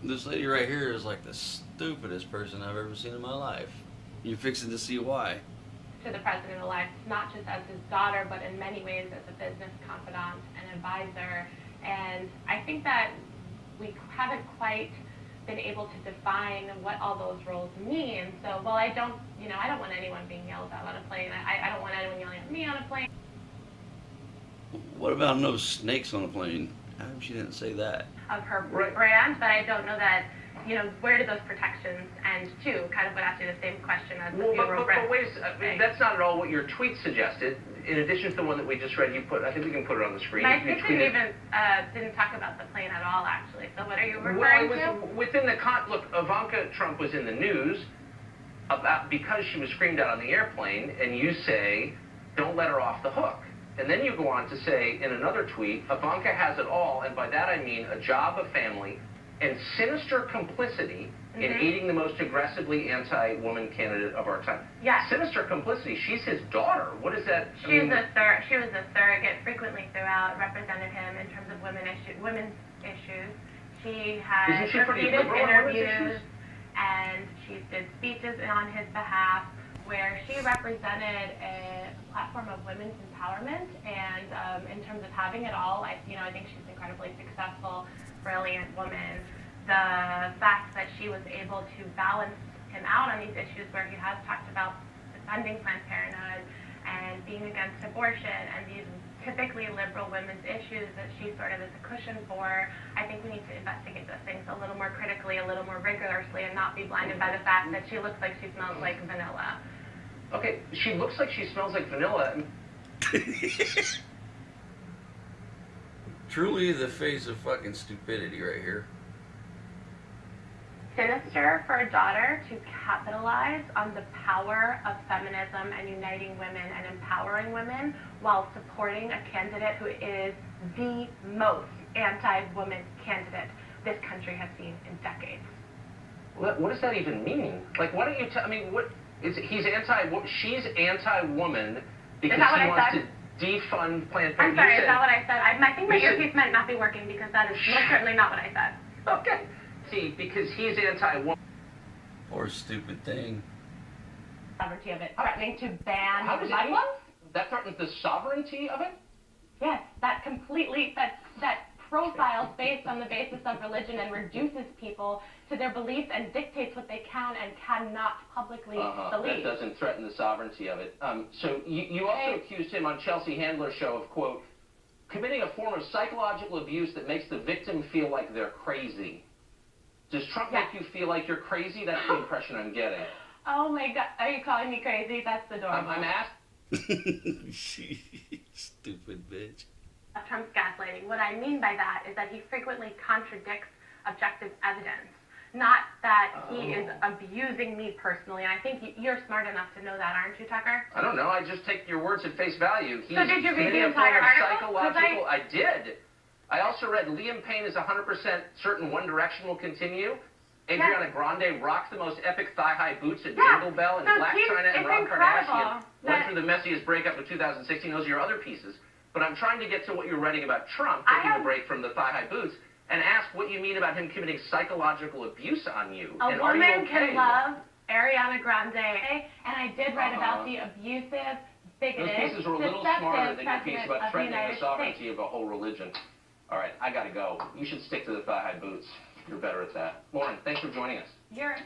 This lady right here is like the stupidest person I've ever seen in my life. You're fixing to see why. To the president-elect, not just as his daughter, but in many ways as a business confidant and advisor. And I think that we haven't quite been able to define what all those roles mean. So while I don't, I don't want anyone being yelled at on a plane. I don't want anyone yelling at me on a plane. What about no snakes on a plane? How come she didn't say that? Of her brand, but I don't know that, where do those protections end to? Kind of would ask you the same question as the funeral brand. But wait, that's not at all what your tweet suggested. In addition to the one that we just read, you put, I think we can put it on the screen. My tweet didn't talk about the plane at all, actually. So what are you referring to? Within the look, Ivanka Trump was in the news because she was screamed at on the airplane, and you say, don't let her off the hook. And then you go on to say in another tweet, Ivanka has it all, and by that I mean a job, a family, and sinister complicity in aiding the most aggressively anti-woman candidate of our time. Yeah. Sinister complicity. She's his daughter. What is that? She was a surrogate frequently throughout, represented him in terms of women's issues. She had repeated interviews, and she did speeches on his behalf, where she represented a platform of women's empowerment, and in terms of having it all, I think she's an incredibly successful, brilliant woman. The fact that she was able to balance him out on these issues where he has talked about defending Planned Parenthood and being against abortion and these typically liberal women's issues that she sort of is a cushion for, I think we need to investigate those things a little more critically, a little more rigorously, and not be blinded by the fact that she looks like she smells like vanilla. Okay, she looks like she smells like vanilla. Truly the face of fucking stupidity right here. Sinister for a daughter to capitalize on the power of feminism and uniting women and empowering women while supporting a candidate who is the most anti-woman candidate this country has seen in decades. What does that even mean? Like, why don't you tell, she's anti-woman because he wants to defund Planned Parenthood. I'm sorry, is that what I said? I think my earpiece might not be working because that is most certainly not what I said. Okay. See, because he's anti-woman. Or stupid thing. Sovereignty of it, threatening to ban Muslims? That threatens the sovereignty of it? Yes, that profiles based on the basis of religion and reduces people to their beliefs and dictates what they can and cannot publicly believe. That doesn't threaten the sovereignty of it. So you also accused him on Chelsea Handler's show of, quote, committing a form of psychological abuse that makes the victim feel like they're crazy. Does Trump make you feel like you're crazy? That's the impression I'm getting. Oh my God, are you calling me crazy? That's the door. I'm asking. Stupid bitch. Trump's gaslighting. What I mean by that is that he frequently contradicts objective evidence. Not that he is abusing me personally, and I think you're smart enough to know that, aren't you, Tucker? I don't know. I just take your words at face value. So did you read the entire article? I did. I also read Liam Payne is 100% certain One Direction will continue. Adriana Grande rocked the most epic thigh-high boots at Jingle Bell, and Black China and Rob Kardashian went through the messiest breakup of 2016. Those are your other pieces. But I'm trying to get to what you're writing about Trump, taking a break from the thigh-high boots, and ask what you mean about him committing psychological abuse on you. A woman can love Ariana Grande, and I did write about the abusive, bigoted, those pieces were a little smarter than your piece about threatening the sovereignty of a whole religion. All right, I gotta go. You should stick to the thigh-high boots. You're better at that. Lauren, thanks for joining us. You're